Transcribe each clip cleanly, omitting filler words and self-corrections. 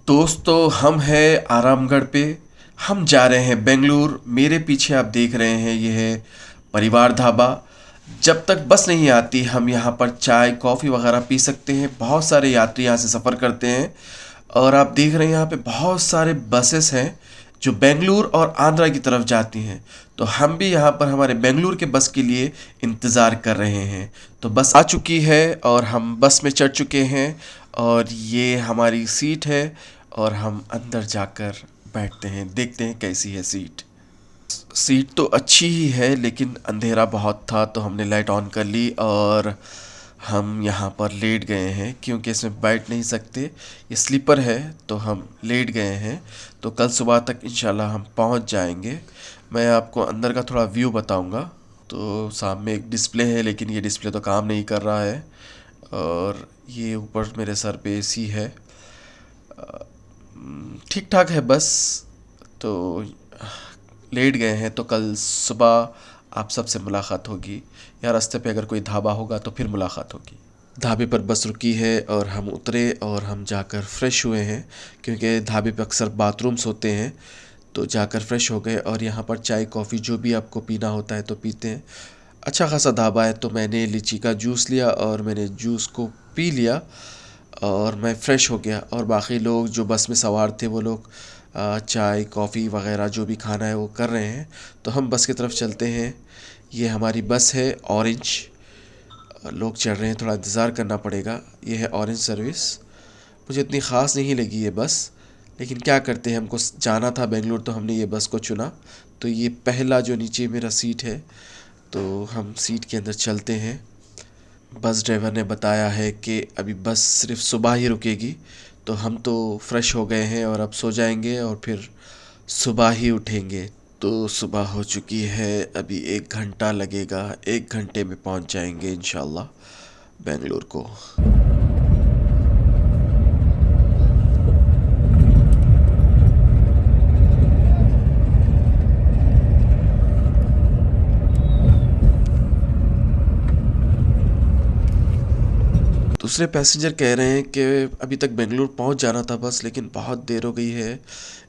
दोस्तों हम हैं आरामगढ़ पे। हम जा रहे हैं बेंगलुरु। मेरे पीछे आप देख रहे हैं ये है परिवार ढाबा। जब तक बस नहीं आती हम यहाँ पर चाय कॉफ़ी वगैरह पी सकते हैं। बहुत सारे यात्री यहाँ से सफ़र करते हैं और आप देख रहे हैं यहाँ पे बहुत सारे बसेस हैं जो बेंगलुरु और आंध्रा की तरफ जाती हैं। तो हम भी यहाँ पर हमारे बेंगलुरु के बस के लिए इंतज़ार कर रहे हैं। तो बस आ चुकी है और हम बस में चढ़ चुके हैं और ये हमारी सीट है और हम अंदर जाकर बैठते हैं, देखते हैं कैसी है सीट। सीट तो अच्छी ही है लेकिन अंधेरा बहुत था तो हमने लाइट ऑन कर ली और हम यहाँ पर लेट गए हैं क्योंकि इसमें बैठ नहीं सकते, ये स्लीपर है तो हम लेट गए हैं। तो कल सुबह तक इंशाल्लाह हम पहुँच जाएंगे। मैं आपको अंदर का थोड़ा व्यू बताऊंगा। तो सामने एक डिस्प्ले है लेकिन ये डिस्प्ले तो काम नहीं कर रहा है और ये ऊपर मेरे सर पे एसी है। ठीक ठाक है बस। तो लेट गए हैं तो कल सुबह आप सबसे मुलाकात होगी या रास्ते पे अगर कोई ढाबा होगा तो फिर मुलाकात होगी। ढाबे पर बस रुकी है और हम उतरे और हम जाकर फ्रेश हुए हैं क्योंकि ढाबे पे अक्सर बाथरूम्स होते हैं। तो जाकर फ्रेश हो गए और यहाँ पर चाय कॉफ़ी जो भी आपको पीना होता है तो पीते हैं। अच्छा खासा ढाबा है तो मैंने लीची का जूस लिया और मैंने जूस को पी लिया और मैं फ़्रेश हो गया। और बाकी लोग जो बस में सवार थे वो लोग चाय कॉफ़ी वगैरह जो भी खाना है वो कर रहे हैं। तो हम बस की तरफ चलते हैं। ये हमारी बस है ऑरेंज। लोग चढ़ रहे हैं, थोड़ा इंतज़ार करना पड़ेगा। ये है ऑरेंज सर्विस। मुझे इतनी ख़ास नहीं लगी ये बस, लेकिन क्या करते हैं, हमको जाना था बेंगलुरु तो हमने ये बस को चुना। तो ये पहला जो नीचे मेरा सीट है तो हम सीट के अंदर चलते हैं। बस ड्राइवर ने बताया है कि अभी बस सिर्फ सुबह ही रुकेगी। तो हम तो फ्रेश हो गए हैं और अब सो जाएंगे और फिर सुबह ही उठेंगे। तो सुबह हो चुकी है, अभी 1 घंटा लगेगा, 1 घंटे में पहुंच जाएंगे इंशाल्लाह बेंगलुरु को। दूसरे पैसेंजर कह रहे हैं कि अभी तक बेंगलुरु पहुंच जाना था बस, लेकिन बहुत देर हो गई है।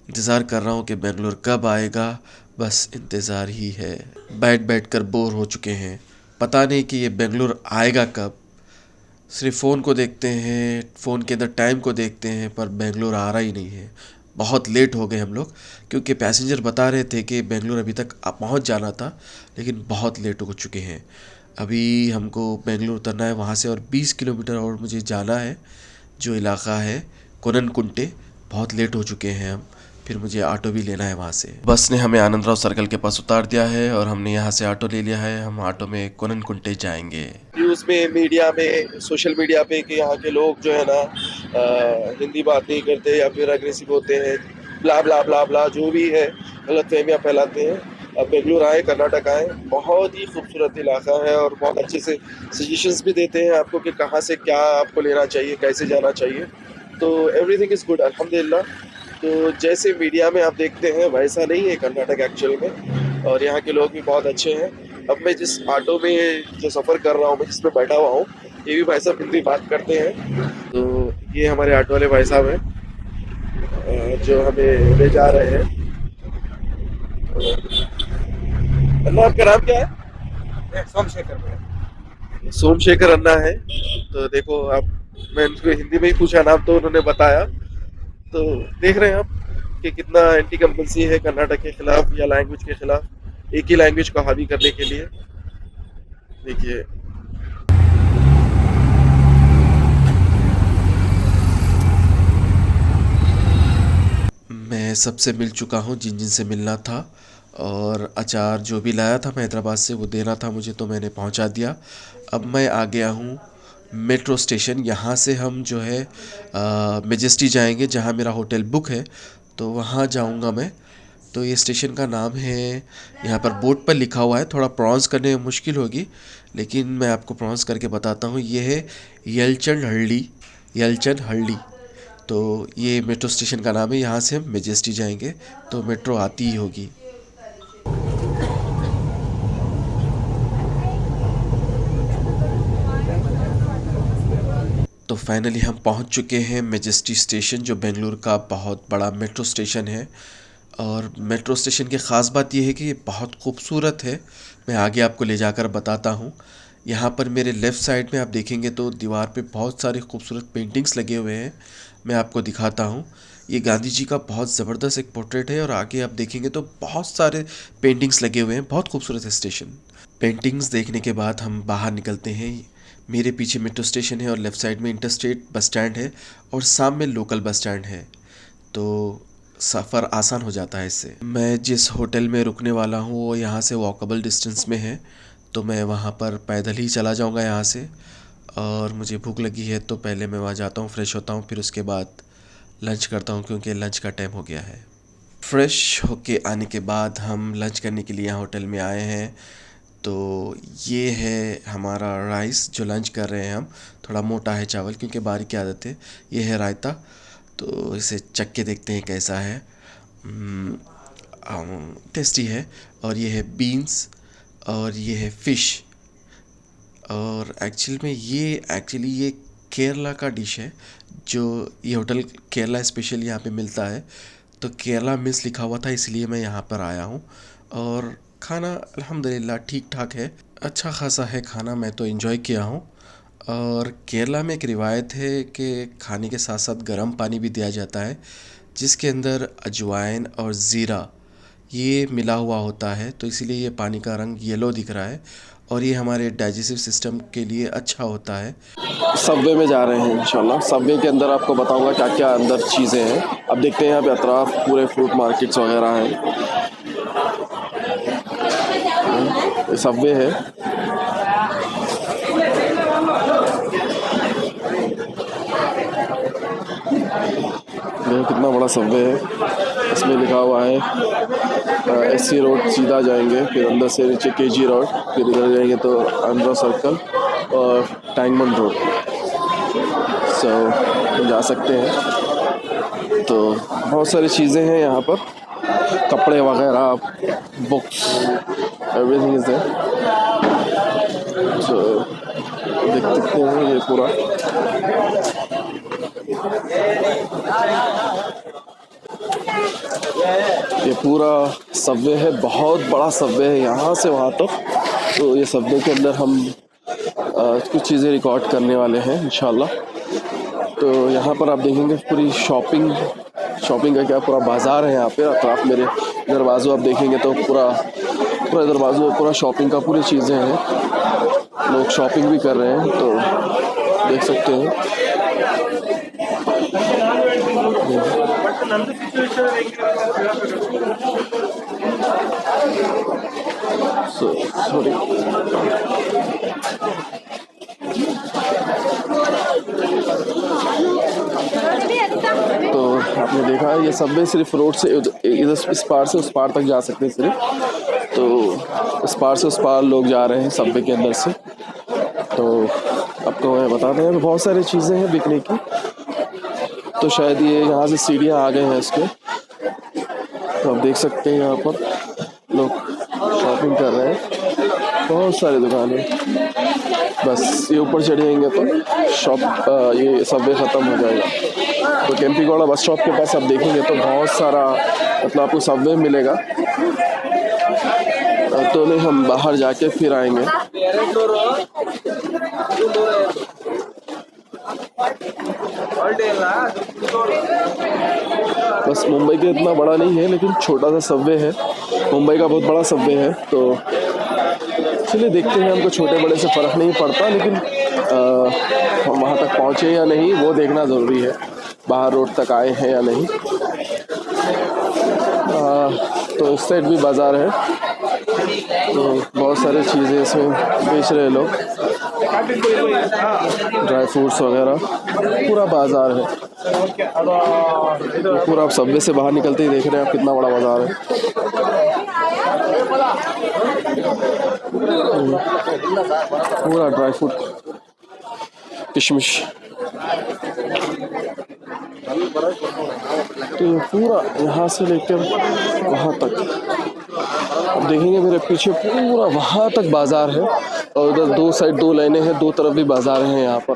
इंतज़ार कर रहा हूं कि बेंगलुरु कब आएगा, बस इंतज़ार ही है। बैठ बैठ कर बोर हो चुके हैं। पता नहीं कि ये बेंगलुरु आएगा कब। सिर्फ फ़ोन को देखते हैं, फ़ोन के अंदर टाइम को देखते हैं, पर बेंगलुरु आ रहा ही नहीं है। बहुत लेट हो गए हम लोग क्योंकि पैसेंजर बता रहे थे कि बेंगलुरु अभी तक पहुंच जाना था, लेकिन बहुत लेट हो चुके हैं। अभी हमको बेंगलुरु उतरना है वहाँ से और 20 किलोमीटर और मुझे जाना है जो इलाका है कोननकुंटे। बहुत लेट हो चुके हैं हम, फिर मुझे ऑटो भी लेना है वहाँ से। बस ने हमें आनंदराव सर्कल के पास उतार दिया है और हमने यहाँ से ऑटो ले लिया है। हम ऑटो में कोननकुंटे जाएंगे। न्यूज़ में, मीडिया में, सोशल मीडिया पे कि यहाँ के लोग जो है ना हिंदी बात नहीं करते या फिर अग्रेसिव होते हैं, ब्ला ब्ला ब्ला ब्ला जो भी है गलतफहमियाँ फैलाते हैं। अब बेंगलुरु आए, कर्नाटक आए, बहुत ही खूबसूरत इलाका है और बहुत अच्छे से सजेशंस भी देते हैं आपको कि कहाँ से क्या आपको लेना चाहिए, कैसे जाना चाहिए। तो एवरीथिंग इज़ गुड अल्हम्दुलिल्लाह। तो जैसे मीडिया में आप देखते हैं वैसा नहीं है कर्नाटक एक्चुअल में, और यहाँ के लोग भी बहुत अच्छे हैं। अब मैं जिस ऑटो में जो सफ़र कर रहा हूँ, मैं जिसमें बैठा हुआ हूँ, ये भी भाई साहब हिंदी बात करते हैं। तो ये हमारे ऑटो वाले भाई साहब हैं जो हमें ले जा रहे हैं। अन्ना, आपका नाम क्या है? सोमशेखर अन्ना है। तो देखो आप, मैं उनको हिंदी में ही पूछा नाम तो उन्होंने बताया। तो देख रहे हैं आप कि कितना एंटी कंपल्सी है कर्नाटक के खिलाफ या लैंग्वेज के खिलाफ, एक ही लैंग्वेज को हावी करने के लिए। देखिए, मैं सबसे मिल चुका हूँ जिन जिन से मिलना था और अचार जो भी लाया था मैं हैदराबाद से वो देना था मुझे, तो मैंने पहुँचा दिया। अब मैं आ गया हूँ मेट्रो स्टेशन। यहाँ से हम जो है मेजेस्टी जाएंगे जहाँ मेरा होटल बुक है, तो वहाँ जाऊँगा मैं। तो ये स्टेशन का नाम है, यहाँ पर बोर्ड पर लिखा हुआ है, थोड़ा प्रोनाउंस करने में मुश्किल होगी लेकिन मैं आपको प्रोनाउंस करके बताता हूँ। ये है यलचंड हल्ली, यलचंद हल्ली। तो ये मेट्रो स्टेशन का नाम है। यहाँ से हम मेजेस्टी जाएंगे तो मेट्रो आती ही होगी। तो तो फाइनली हम पहुंच चुके हैं मेजेस्टी स्टेशन, जो बेंगलुरु का बहुत बड़ा मेट्रो स्टेशन है। और मेट्रो स्टेशन की ख़ास बात यह है कि ये बहुत खूबसूरत है। मैं आगे आपको ले जाकर बताता हूँ। यहाँ पर मेरे लेफ़्ट साइड में आप देखेंगे तो दीवार पे बहुत सारे खूबसूरत पेंटिंग्स लगे हुए हैं। मैं आपको दिखाता हूँ। ये गांधी जी का बहुत ज़बरदस्त एक पोर्ट्रेट है और आगे आप देखेंगे तो बहुत सारे पेंटिंग्स लगे हुए हैं। बहुत खूबसूरत है स्टेशन। पेंटिंग्स देखने के बाद हम बाहर निकलते हैं। मेरे पीछे मेट्रो स्टेशन है और लेफ़्ट साइड में इंटरस्टेट बस स्टैंड है और सामने लोकल बस स्टैंड है, तो सफ़र आसान हो जाता है इससे। मैं जिस होटल में रुकने वाला हूँ वो यहाँ से वॉकेबल डिस्टेंस में है, तो मैं वहाँ पर पैदल ही चला जाऊँगा यहाँ से। और मुझे भूख लगी है तो पहले मैं वहाँ जाता हूँ, फ्रेश होता हूँ, फिर उसके बाद लंच करता हूँ क्योंकि लंच का टाइम हो गया है। फ्रेश होके आने के बाद हम लंच करने के लिए यहाँ होटल में आए हैं। तो ये है हमारा राइस जो लंच कर रहे हैं हम। थोड़ा मोटा है चावल क्योंकि बारीक की आदत है। ये है रायता, तो इसे चख के देखते हैं कैसा है। टेस्टी है। और ये है बीन्स और ये है फ़िश। और एक्चुअली ये केरला का डिश है। जो ये होटल केरला स्पेशल यहाँ पे मिलता है, तो केरला मिस लिखा हुआ था इसलिए मैं यहाँ पर आया हूँ। और खाना अल्हम्दुलिल्लाह ठीक ठाक है, अच्छा खासा है खाना, मैं तो एंजॉय किया हूँ। और केरला में एक रिवायत है कि खाने के साथ साथ गर्म पानी भी दिया जाता है, जिसके अंदर अजवाइन और ज़ीरा ये मिला हुआ होता है, तो इसीलिए ये पानी का रंग येलो दिख रहा है और ये हमारे डाइजेस्टिव सिस्टम के लिए अच्छा होता है। सबवे में जा रहे हैं इंशाल्लाह। सबवे के अंदर आपको बताऊंगा क्या क्या अंदर चीज़ें हैं। अब देखते हैं यहाँ पे अतराफ पूरे फ्रूट मार्केट्स वगैरह हैं। ये सबवे है। देखो कितना बड़ा सबवे है। इसमें लिखा हुआ है एससी रोड, सीधा जाएंगे फिर अंदर से नीचे केजी रोड, फिर इधर जाएंगे तो आंध्रा सर्कल और टैंगमन रोड। सो जा सकते हैं। तो बहुत सारी चीज़ें हैं यहाँ पर, कपड़े वगैरह, बुक्स, एवरीथिंग इज़ देयर। सो देख सकते हैं ये पूरा। ये पूरा सबवे है, बहुत बड़ा सबवे है यहाँ से वहाँ तक। तो ये सबवे के अंदर हम कुछ चीज़ें रिकॉर्ड करने वाले हैं इंशाल्लाह। तो यहाँ पर आप देखेंगे पूरी शॉपिंग का क्या पूरा बाज़ार है यहाँ पे। अतराफ मेरे इधर बाजू आप देखेंगे तो पूरा इधर बाजू पूरा शॉपिंग का पूरी चीज़ें हैं। लोग शॉपिंग भी कर रहे हैं, तो देख सकते हैं। सॉरी, तो आपने देखा है ये सबवे सिर्फ रोड से इधर इस पार से उस पार तक जा सकते हैं सिर्फ। तो इस पार से उस पार लोग जा रहे हैं सबवे के अंदर से। तो आपको मैं बता दें बहुत सारी चीज़ें हैं बिकने की। तो शायद ये यहाँ से सीढ़ियाँ आ गए हैं इसके, तो आप देख सकते हैं यहाँ पर लोग शॉपिंग कर रहे हैं। बहुत सारी दुकानें, बस ये ऊपर चढ़ेंगे तो शॉप ये सबवे ख़त्म हो जाएगा। तो केम्पीगौड़ा बस स्टॉप के पास आप देखेंगे तो बहुत सारा मतलब आपको सबवे मिलेगा। तो नहीं, हम बाहर जाके फिर आएंगे। बस मुंबई के इतना बड़ा नहीं है, लेकिन छोटा सा सबवे है। मुंबई का बहुत बड़ा सबवे है, तो चलिए देखते हैं। हमको छोटे बड़े से फ़र्क नहीं पड़ता, लेकिन हम वहाँ तक पहुँचे या नहीं वो देखना ज़रूरी है, बाहर रोड तक आए हैं या नहीं। तो इस साइड भी बाज़ार है, तो बहुत सारी चीज़ें इसमें बेच रहे लोग, ड्राई फ्रूट्स वगैरह, पूरा बाज़ार है। तो पूरा आप सबवे से बाहर निकलते ही देख रहे हैं आप कितना बड़ा बाज़ार है। पूरा ड्राई फ्रूट, किशमिश, तो ये पूरा यहाँ से लेकर वहाँ तक अब देखेंगे मेरे पीछे पूरा वहाँ तक बाज़ार है। और उधर दो साइड दो लाइनें हैं, दो तरफ भी बाज़ार हैं यहाँ पर।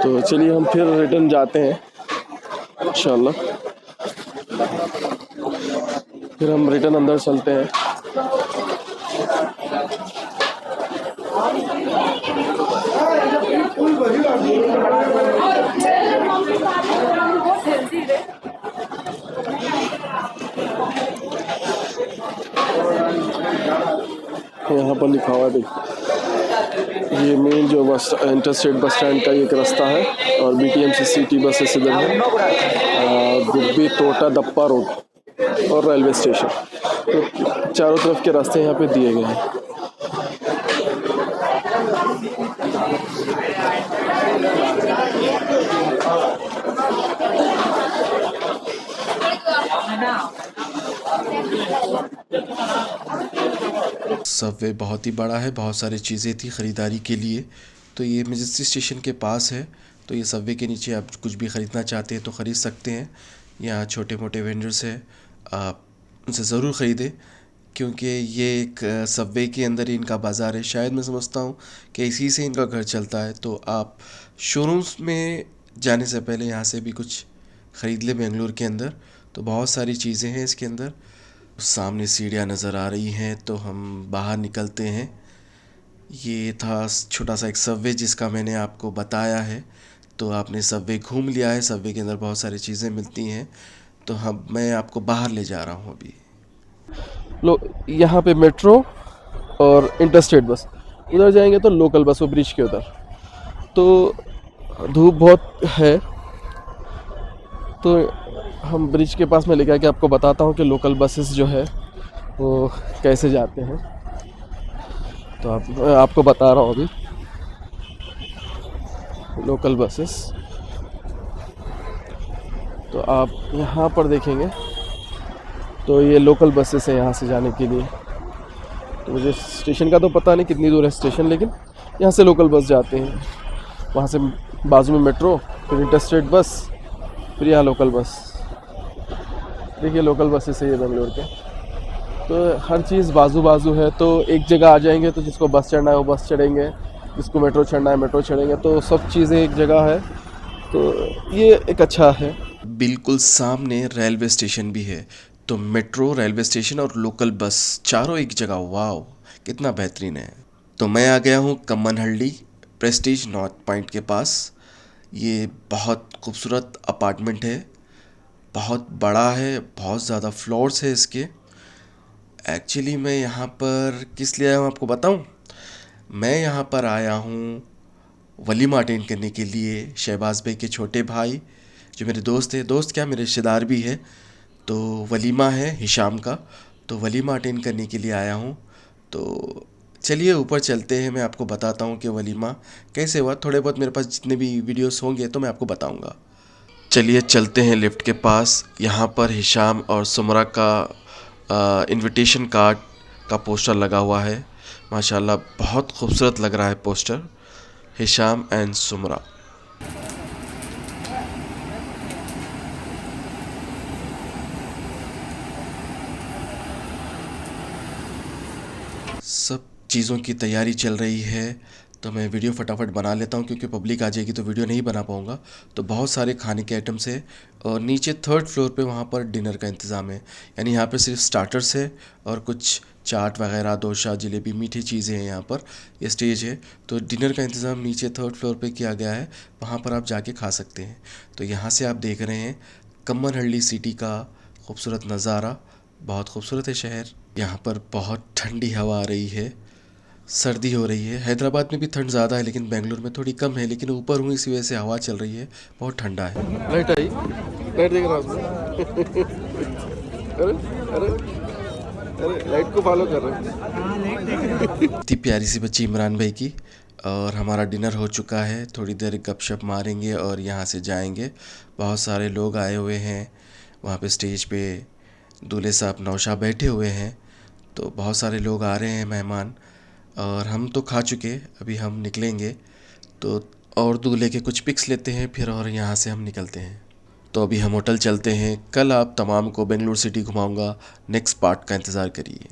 तो चलिए हम फिर रिटर्न जाते हैं इंशाल्लाह। फिर हम रिटर्न अंदर चलते हैं। यहाँ पर लिखा हुआ है देखिए, ये मेन जो बस इंटरस्टेट बस स्टैंड का एक रास्ता है और BTMC सिटी बसेस इधर है, गुब्बी तोटा दप्पा रोड और रेलवे स्टेशन। तो चारों तरफ के रास्ते यहाँ पे दिए गए हैं। सबवे बहुत ही बड़ा है, बहुत सारी चीज़ें थी ख़रीदारी के लिए। तो ये मेजेस्टिक स्टेशन के पास है, तो ये सबवे के नीचे आप कुछ भी ख़रीदना चाहते हैं तो ख़रीद सकते हैं। यहाँ छोटे मोटे वेंडर्स हैं, आप उनसे ज़रूर ख़रीदें क्योंकि ये एक सबवे के अंदर ही इनका बाज़ार है। शायद मैं समझता हूँ कि इसी से इनका घर चलता है। तो आप शोरूम्स में जाने से पहले यहाँ से भी कुछ ख़रीद लें बेंगलुरु के अंदर। तो बहुत सारी चीज़ें हैं इसके अंदर। सामने सीढ़ियाँ नज़र आ रही हैं तो हम बाहर निकलते हैं। ये था छोटा सा एक सबवे जिसका मैंने आपको बताया है। तो आपने सबवे घूम लिया है, सबवे के अंदर बहुत सारी चीज़ें मिलती हैं। तो हम मैं आपको बाहर ले जा रहा हूँ अभी। यहाँ पे मेट्रो और इंटरस्टेट बस, उधर जाएंगे तो लोकल बस, वो ब्रिज के उधर। तो धूप बहुत है तो हम ब्रिज के पास में लेके आके आपको बताता हूँ कि लोकल बसेस जो है वो कैसे जाते हैं। तो आपको बता रहा हूँ अभी लोकल बसेस। तो आप यहाँ पर देखेंगे तो ये लोकल बसेस हैं यहाँ से जाने के लिए। तो मुझे स्टेशन का तो पता नहीं कितनी दूर है स्टेशन, लेकिन यहाँ से लोकल बस जाते हैं। वहाँ से बाजू में मेट्रो, फिर इंटरस्टेट बस, फिर यहाँ लोकल बस। देखिए लोकल बसेस है ये बेंगलोर के। तो हर चीज़ बाजू बाजू है, तो एक जगह आ जाएंगे तो जिसको बस चढ़ना है वो बस चढ़ेंगे, जिसको मेट्रो चढ़ना है मेट्रो चढ़ेंगे। तो सब चीज़ें एक जगह है, तो ये एक अच्छा है। बिल्कुल सामने रेलवे स्टेशन भी है, तो मेट्रो, रेलवे स्टेशन और लोकल बस चारों एक जगह। वाह कितना बेहतरीन है। तो मैं आ गया हूँ कम्मनहल्ली प्रेस्टीज नॉर्थ पॉइंट के पास। ये बहुत खूबसूरत अपार्टमेंट है, बहुत बड़ा है, बहुत ज़्यादा फ्लोर्स है इसके। एक्चुअली मैं यहाँ पर किस लिए आया हूँ आपको बताऊँ। मैं यहाँ पर आया हूँ वलीमा अटेंड करने के लिए। शहबाज भाई के छोटे भाई जो मेरे दोस्त हैं, दोस्त क्या मेरे रिश्तेदार भी है, तो वलीमा है हिशाम का, तो वलीमा अटेंड करने के लिए आया हूँ। तो चलिए ऊपर चलते हैं, मैं आपको बताता हूँ कि वलीमा कैसे हुआ। थोड़े बहुत मेरे पास जितने भी वीडियोस होंगे तो मैं आपको बताऊँगा। चलिए चलते हैं लिफ्ट के पास। यहाँ पर हिशाम और सुमरा का इनविटेशन कार्ड का पोस्टर लगा हुआ है। माशाल्लाह बहुत खूबसूरत लग रहा है पोस्टर। Hisham and सुमरा। सब चीज़ों की तैयारी चल रही है, तो मैं वीडियो फटाफट बना लेता हूँ क्योंकि पब्लिक आ जाएगी तो वीडियो नहीं बना पाऊँगा। तो बहुत सारे खाने के आइटम्स है और नीचे 3rd फ्लोर पे वहाँ पर डिनर का इंतज़ाम है। यानी यहाँ पे सिर्फ स्टार्टर्स है और कुछ चाट वगैरह, डोसा, जलेबी, मीठी चीज़ें हैं यहाँ पर। ये स्टेज है, तो डिनर का इंतज़ाम नीचे 3rd फ्लोर पे किया गया है, वहाँ पर आप जाके खा सकते हैं। तो यहाँ से आप देख रहे हैं कम्मनहल्ली सिटी का खूबसूरत नज़ारा। बहुत खूबसूरत है शहर। यहाँ पर बहुत ठंडी हवा आ रही है, सर्दी हो रही है। हैदराबाद में भी ठंड ज़्यादा है लेकिन बेंगलुरु में थोड़ी कम है, लेकिन ऊपर हूँ इसी वजह से हवा चल रही है, बहुत ठंडा है। लाइट आई, लाइट देख रहा हूँ। अरे अरे अरे लाइट को फॉलो कर रहे हैं। इतनी प्यारी सी बच्ची इमरान भाई की। और हमारा डिनर हो चुका है, थोड़ी देर गपशप मारेंगे और यहाँ से जाएंगे। बहुत सारे लोग आए हुए हैं, वहाँ पे स्टेज पे दूल्हे साहब नौशाह बैठे हुए हैं, तो बहुत सारे लोग आ रहे हैं मेहमान। और हम तो खा चुके, अभी हम निकलेंगे तो और दूल्हे के कुछ पिक्स लेते हैं फिर, और यहाँ से हम निकलते हैं। तो अभी हम होटल चलते हैं। कल आप तमाम को बेंगलुरु सिटी घुमाऊंगा। नेक्स्ट पार्ट का इंतज़ार करिए।